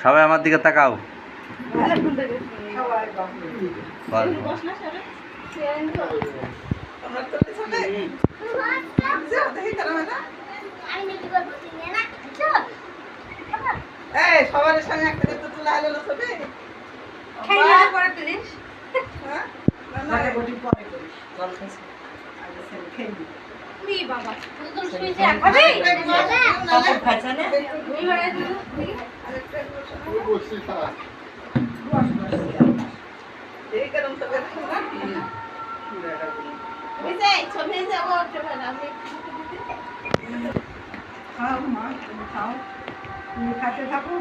সবাই আমার দিকে তাকাও। সবার সঙ্গে একটা তুলা হলো ছবি পরে তুলিস। খাতে থাকো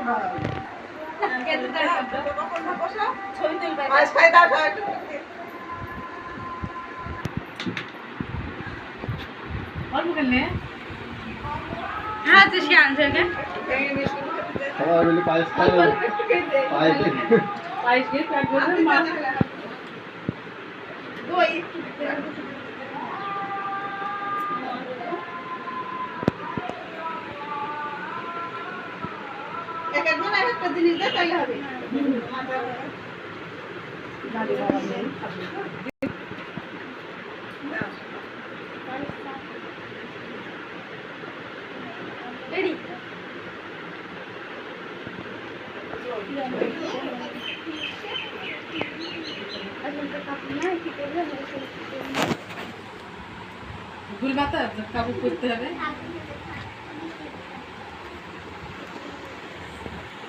ছবি তুলবে অল্প খেলে হ্যাঁ তো সে আনছে পায়েস একজন একটা জিনিস দিয়ে তাই হবে ভুল বাতা কাপড় করতে হবে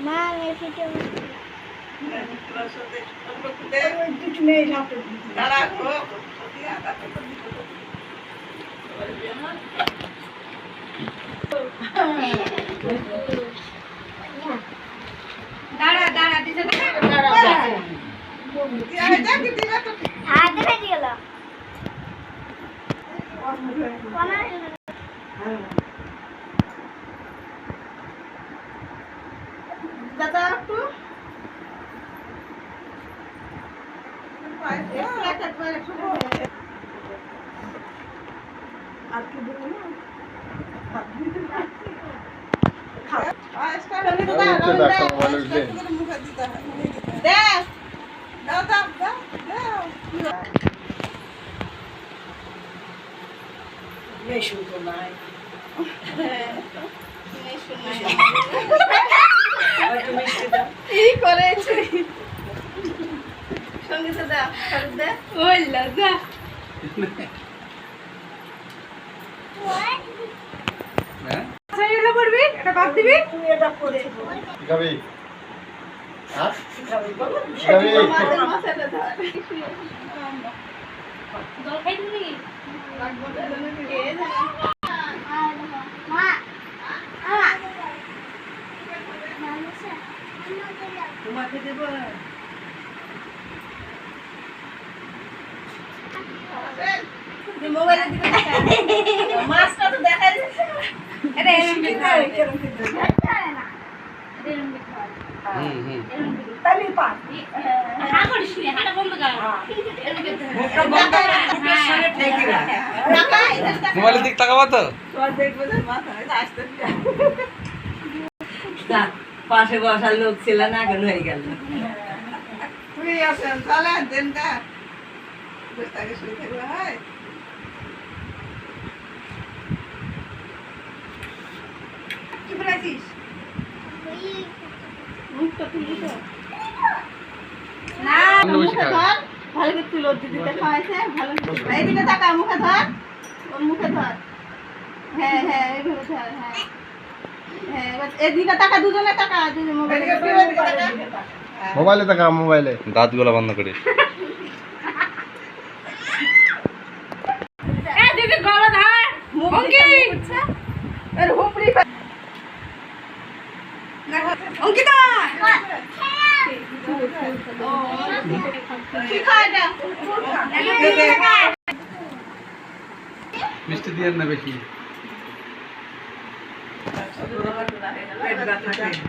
মা আমি ফিটে দাঁড়া দাঁড়া দিতে দাদা একটু এই করেছে সঙ্গীত দা দা ওই লাগা হ্যাঁ সেইটা করবি এটা বাদ দিবি তুই এটা করে গাবি হ্যাঁ গাবি মাথাটা ধর জল খাই দিবি লাগবো না কে জানে মা তোমাকে দেব মোবাইলে দিকে মাছটা তো দেখা যাচ্ছে আরে এরকম কি করে না এরকম কি করে তালি পা হা করিস নি হাটা বন্ধ কর এরকম কি মুখটা বন্ধ কর সামনে ঠেকি না মোবাইলের দিক তাকাবা তো তোর দেখবে যে মাথা আসতে না পাশে বসার লোক ছিল না কেন হয়ে গেল তুই আসেন তাহলে দিনটা বসে শুয়ে থাকলে হয় কি বলেছিস মুখটা তুলি তো না মুখে ধর ভালো করে তুলো দিদিতে খাওয়াইছে ভালো এইদিকে তাকা মুখে ধর ওর মুখে ধর হ্যাঁ হ্যাঁ এইভাবে ধর হ্যাঁ হ্যাঁ এদিকে তাকা দুজনে তাকা দুজনে মোবাইলে তাকা মোবাইলে দাঁতগুলো বন্ধ করে এ দিদি গলা ধর অঙ্কি এর হুপড়ি অঙ্কিতা কি খায় না মিষ্টি দিয়ে না বেশি পেট ব্যথা থাকে